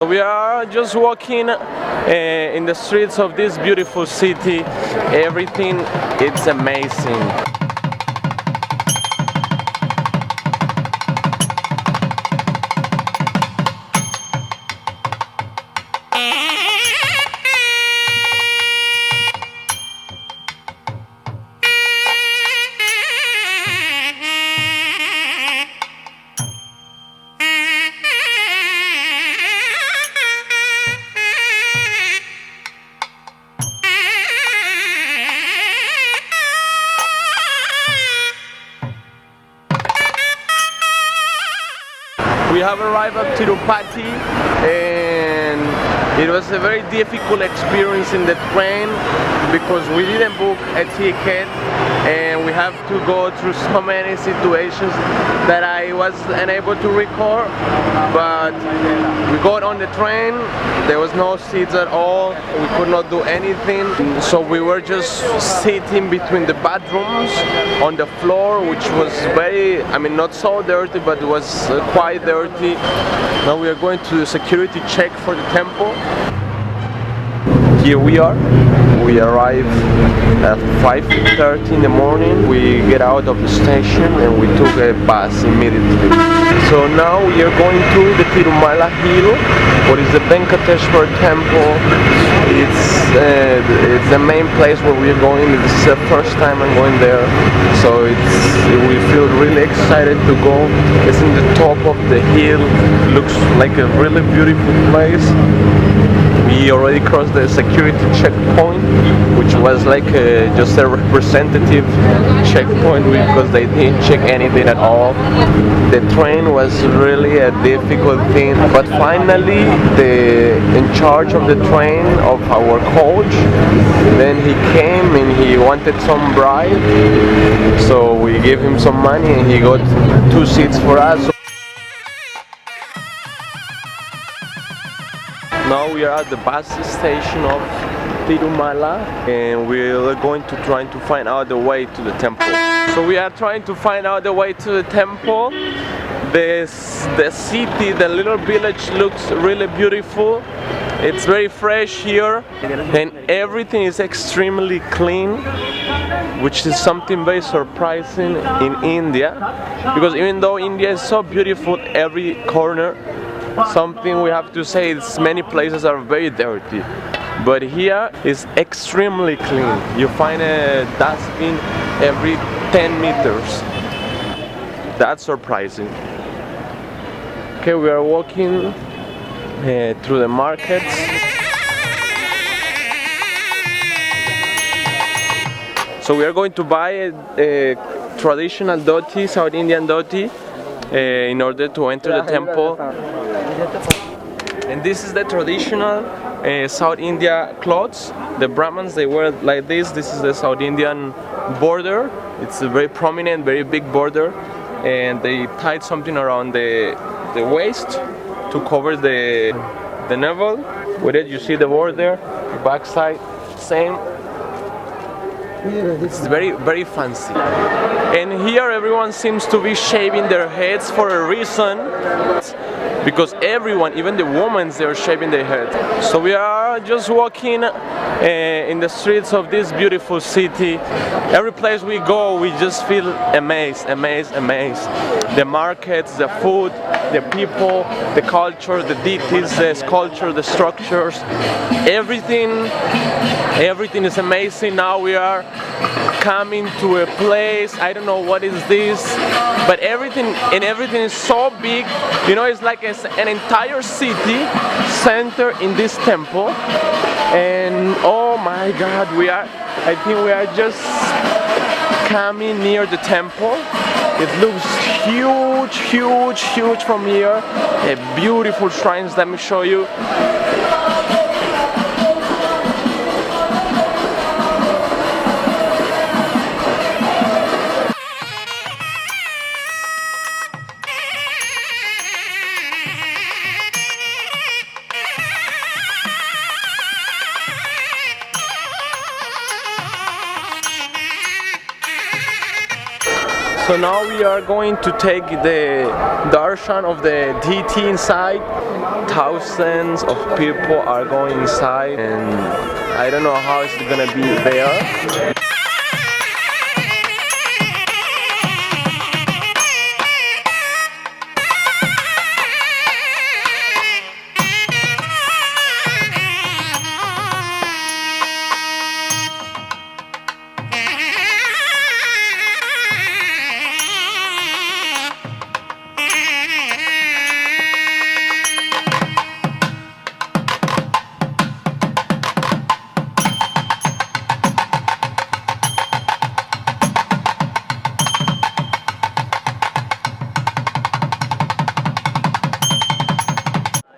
We are just walking in the streets of this beautiful city. Everything, it's amazing. We have arrived at Tirupati and it was a very difficult experience in the train because we didn't book a ticket and we have to go through so many situations that I was unable to record. But we got on the train, there was no seats at all, we could not do anything, so we were just sitting between the bathrooms on the floor, which was very, not so dirty, but it was quite dirty. Now we are going to the security check for the temple. Here we are. We arrived at 5:30 in the morning. We get out of the station and we took a bus immediately. So now we are going to the Tirumala hill, what is the Venkateshwar temple. It's the main place where we are going. This is the first time I'm going there, so we feel really excited to go. It's in the top of the hill. Looks like a really beautiful place. We already crossed the security checkpoint, which was like just a representative checkpoint because they didn't check anything at all. The train was really a difficult thing, but finally in charge of the train, of our coach, then he came and he wanted some bribe, so we gave him some money and he got 2 seats for us. Now we are at the bus station of Tirumala and we're going to try to find out the way to the temple. So we are trying to find out the way to the temple. The city, the little village looks really beautiful. It's very fresh here and everything is extremely clean, which is something very surprising in India, because even though India is so beautiful every corner, something we have to say is many places are very dirty, but here is extremely clean. You find a dustbin every 10 meters. That's surprising. Okay, we are walking through the markets. So we are going to buy a traditional dhoti, South Indian dhoti, in order to enter the temple. And this is the traditional South India clothes. The Brahmins, they wear like this. This is the South Indian border. It's a very prominent, very big border, and they tied something around the waist to cover the navel. With it, you see the border. The back side, same. It's very, very fancy. And here everyone seems to be shaving their heads for a reason, because everyone, even the women, they're shaving their heads. So we are just walking in the streets of this beautiful city. Every place we go, we just feel amazed. The markets, the food, the people, the culture, the deities, the sculpture, the structures, everything is amazing. Now we are coming to a place, I don't know what is this, but everything is so big. It's like an entire city center in this temple. And oh my God, I think we are just coming near the temple. It looks huge from here. Beautiful shrines, let me show you. So now we are going to take the darshan of the deity inside. Thousands of people are going inside, and I don't know how it's gonna be there.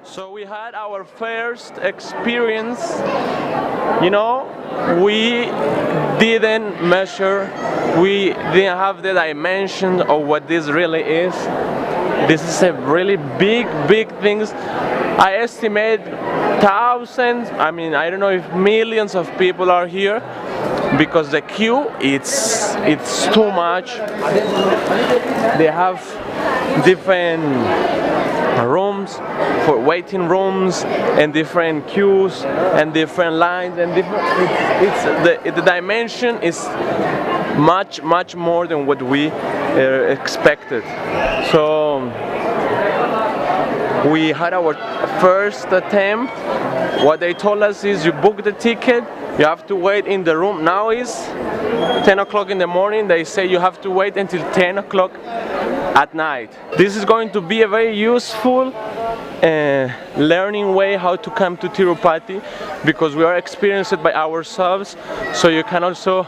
So we had our first experience, you know, we didn't measure, we didn't have the dimension of what this really is. This is a really big things. I estimate thousands, I mean, I don't know if millions of people are here, because the queue, it's too much. They have different rooms for waiting rooms and different queues and different lines and different, the dimension is much more than what we expected. So we had our first attempt. What they told us is you book the ticket, you have to wait in the room. Now is 10 o'clock in the morning. They say you have to wait until 10 o'clock at night. This is going to be a very useful learning way how to come to Tirupati, because we are experiencing it by ourselves. So you can also,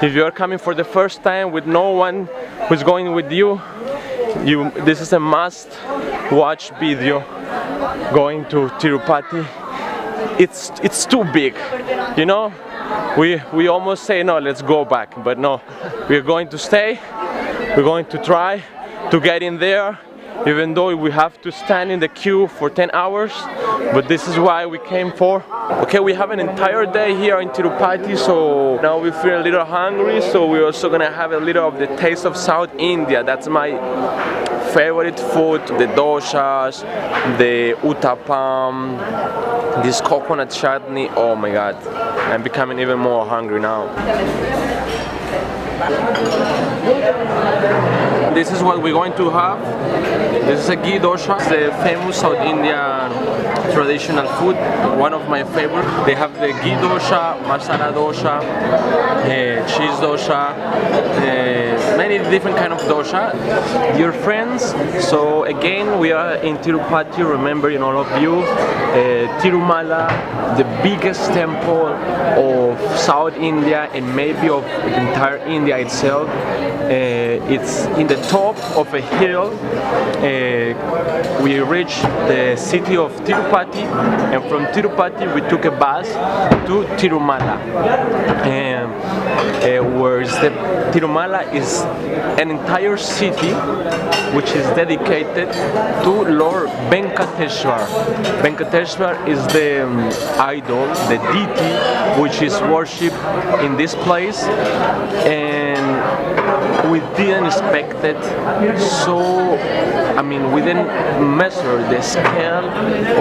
if you are coming for the first time with no one who's going with you, this is a must watch video going to Tirupati. It's too big, you know. We almost say no, let's go back, but no, we're going to stay. We're going to try to get in there, even though we have to stand in the queue for 10 hours, but this is why we came for. Okay, we have an entire day here in Tirupati, so now we feel a little hungry, so we're also gonna have a little of the taste of South India. That's my favorite food, the doshas, the uttapam, this coconut chutney. Oh my god, I'm becoming even more hungry now. This is what we're going to have. This is a ghee dosha. It's the famous South Indian traditional food, one of my favorites. They have the ghee dosha, masala dosha, cheese dosha, many different kind of dosha. Dear friends, so again we are in Tirupati, remembering all of you, Tirumala, the biggest temple of South India and maybe of the entire India itself. It's in the top of a hill. We reached the city of Tirupati, and from Tirupati we took a bus to Tirumala. Whereas the Tirumala is an entire city which is dedicated to Lord Venkateshwar. Venkateshwar is the idol, the deity which is worshipped in this place, and we didn't expect it. So, I mean, we didn't measure the scale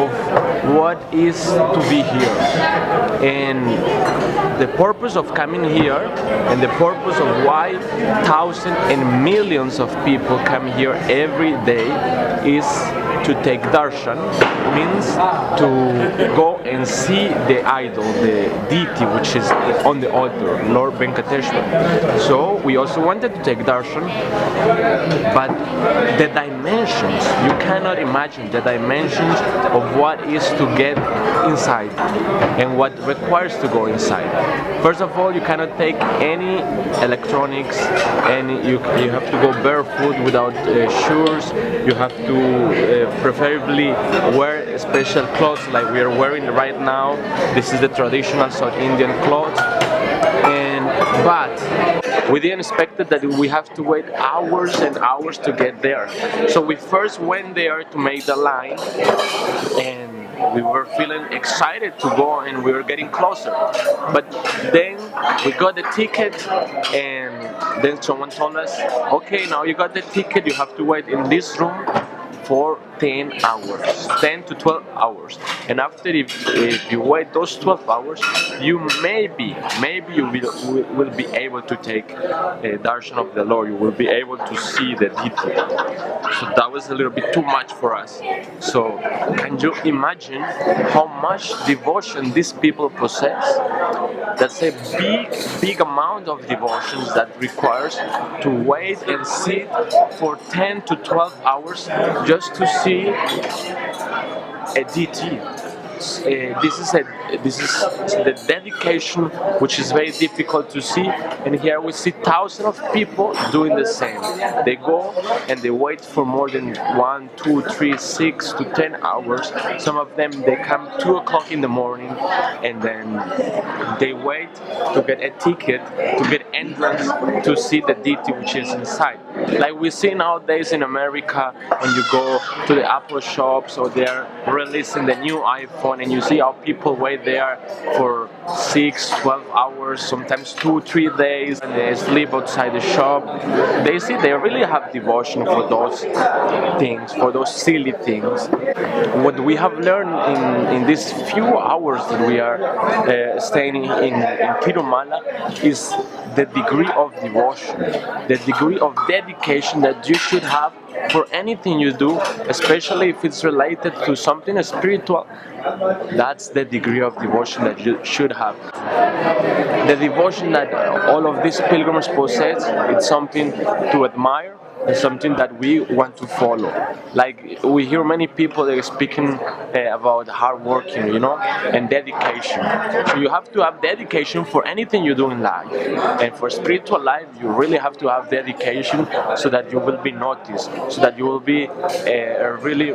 of what is to be here. And the purpose of coming here and the purpose of why thousands and millions of people come here every day is to take darshan, means to go and see the idol, the deity which is on the altar, Lord Venkateshwar. So we also wanted to take darshan, but the dimensions, you cannot imagine the dimensions of what is to get inside and what requires to go inside. First of all, you cannot take any electronics, and you have to go barefoot without shoes. You have to preferably wear special clothes like we are wearing right now. This is the traditional South Indian clothes. But we didn't expect that we have to wait hours and hours to get there. So we first went there to make the line, and we were feeling excited to go, and we were getting closer. But then we got the ticket, and then someone told us, okay, now you got the ticket, you have to wait in this room for 10 hours, 10 to 12 hours. And after, if you wait those 12 hours, you maybe you will be able to take a darshan of the Lord. You will be able to see the detail. So that was a little bit too much for us. So can you imagine how much devotion these people possess? That's a big amount of devotions that requires to wait and sit for 10 to 12 hours just to see a DT. This is the dedication, which is very difficult to see, and here we see thousands of people doing the same. They go and they wait for more than 1, 2, 3, 6 to 10 hours. Some of them, they come 2 o'clock in the morning, and then they wait to get a ticket, to get entrance to see the DT which is inside. Like we see nowadays in America, when you go to the Apple shops, or they're releasing the new iPhone, and you see how people wait there for 6, 12 hours, sometimes 2, 3 days, and they sleep outside the shop. They see they really have devotion for those things, for those silly things. What we have learned in these few hours that we are staying in Tirumala is the degree of devotion, the degree of dedication that you should have for anything you do, especially if it's related to something spiritual. That's the degree of devotion that you should have. The devotion that all of these pilgrims possess, it's something to admire. It's something that we want to follow. Like we hear many people that are speaking about hard working, and dedication. So you have to have dedication for anything you do in life. And for spiritual life, you really have to have dedication so that you will be noticed, so that you will be really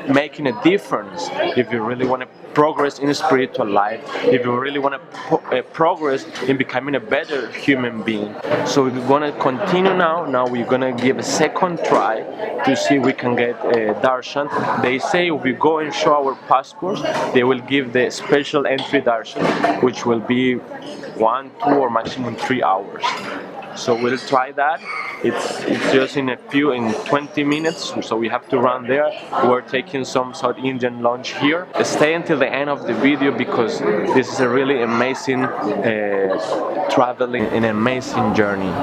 making a difference. If you really want to progress in spiritual life, if you really want to progress in becoming a better human being. So we're going to continue now. Now we're going to give a second try to see if we can get darshan. They say if we go and show our passports, they will give the special entry darshan, which will be 1, 2, or maximum 3 hours. So we'll try that. It's just in 20 minutes, so we have to run there. We're taking some South Indian lunch here. Stay until the end of the video, because this is a really amazing traveling, an amazing journey.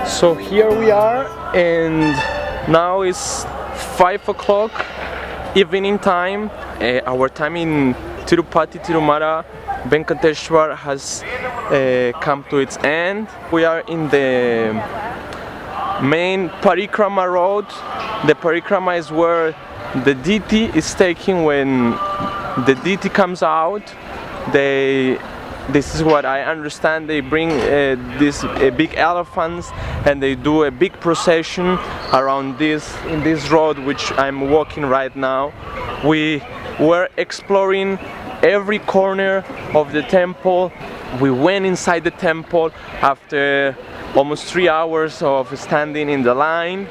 So here we are, and now it's 5 o'clock evening time. Our time in Tirupati, Tirumala, Venkateshwar has come to its end. We are in the main Parikrama road. The Parikrama is where the DT is taken. When the DT comes out, this is what I understand, they bring these big elephants, and they do a big procession around in this road which I'm walking right now. We were exploring every corner of the temple. We went inside the temple after almost 3 hours of standing in the line.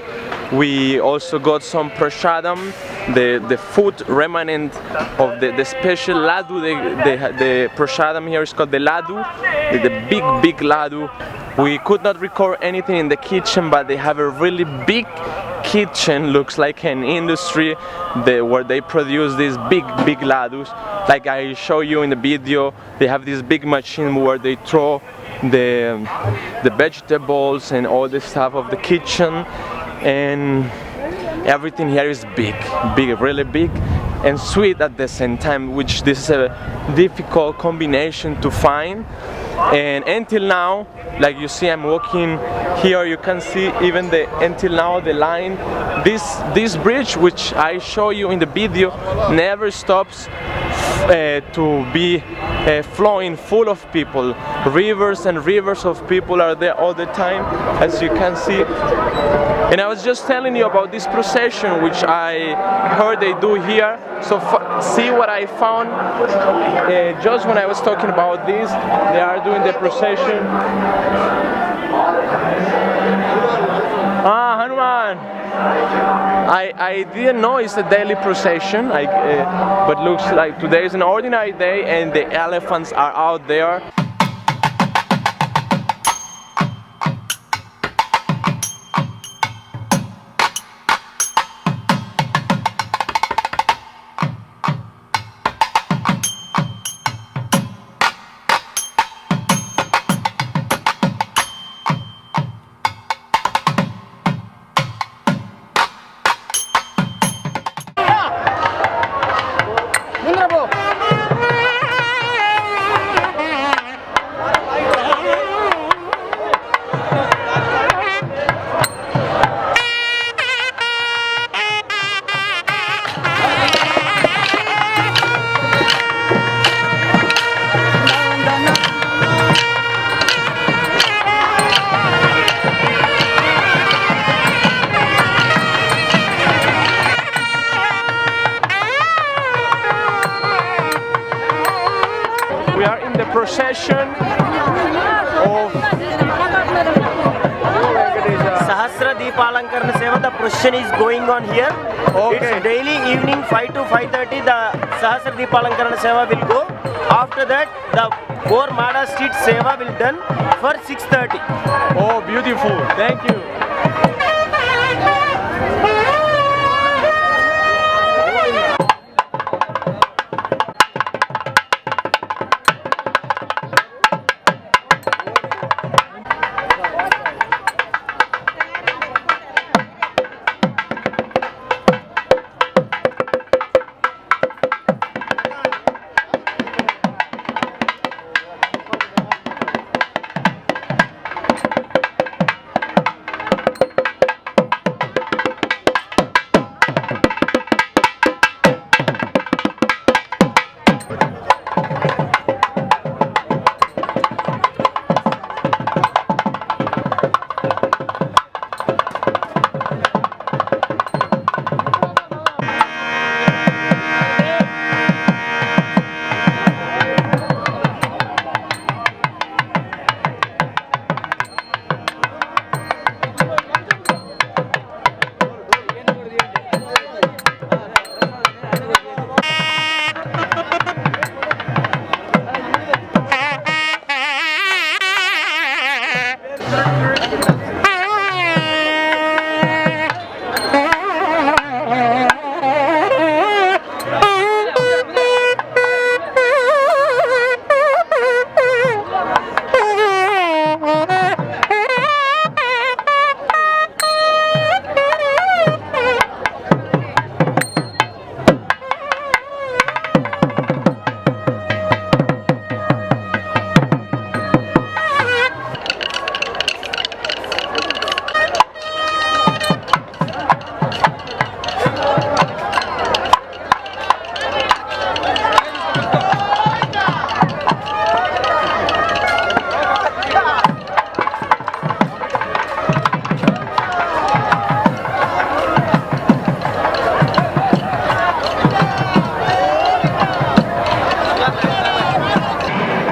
We also got some prasadam, the food remnant of the special ladu. The prasadam here is called the ladu, the big ladu. We could not record anything in the kitchen, but they have a really big kitchen looks like an industry where they produce these big ladus. Like I show you in the video, they have this big machine where they throw the vegetables and all the stuff of the kitchen, and everything here is big, really big and sweet at the same time, which this is a difficult combination to find. And until now, like you see, I'm walking here, you can see even until now the line. This bridge, which I show you in the video, never stops to be flowing full of people. Rivers and rivers of people are there all the time, as you can see. And I was just telling you about this procession, which I heard they do here. So see what I found just when I was talking about this. They are doing the procession. Hanuman! I didn't know it's a daily procession, but looks like today is an ordinary day and the elephants are out there. We are in the procession of Sahasra Deepalankarana Seva. The procession is going on here. Okay. It's daily evening 5 to 5:30. The Sahasra Deepalankarana Seva will go. After that, the 4 Mada Street Seva will done for 6:30. Oh, beautiful! Thank you.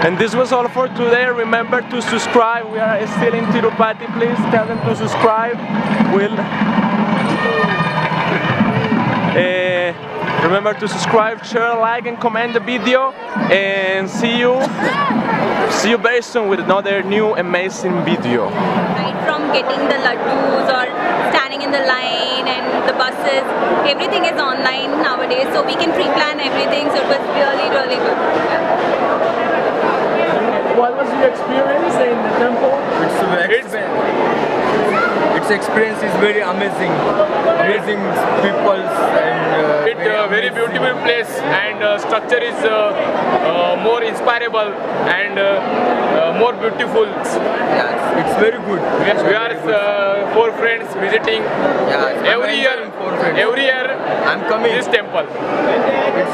And this was all for today. Remember to subscribe. We are still in Tirupati. Please tell them to subscribe. Remember to subscribe, share, like and comment the video, and see you very soon with another new amazing video. Right from getting the laddus or standing standing in the line, and the buses, everything is online nowadays, so we can pre-plan everything, so it was really, really good. What was your experience in the temple? Its experience is very amazing. Amazing people and Very beautiful place, and structure is more inspirable and more beautiful. yes, it's very good. We are four friends visiting Yeah, every year. four friends. Every year I'm coming. this temple. It's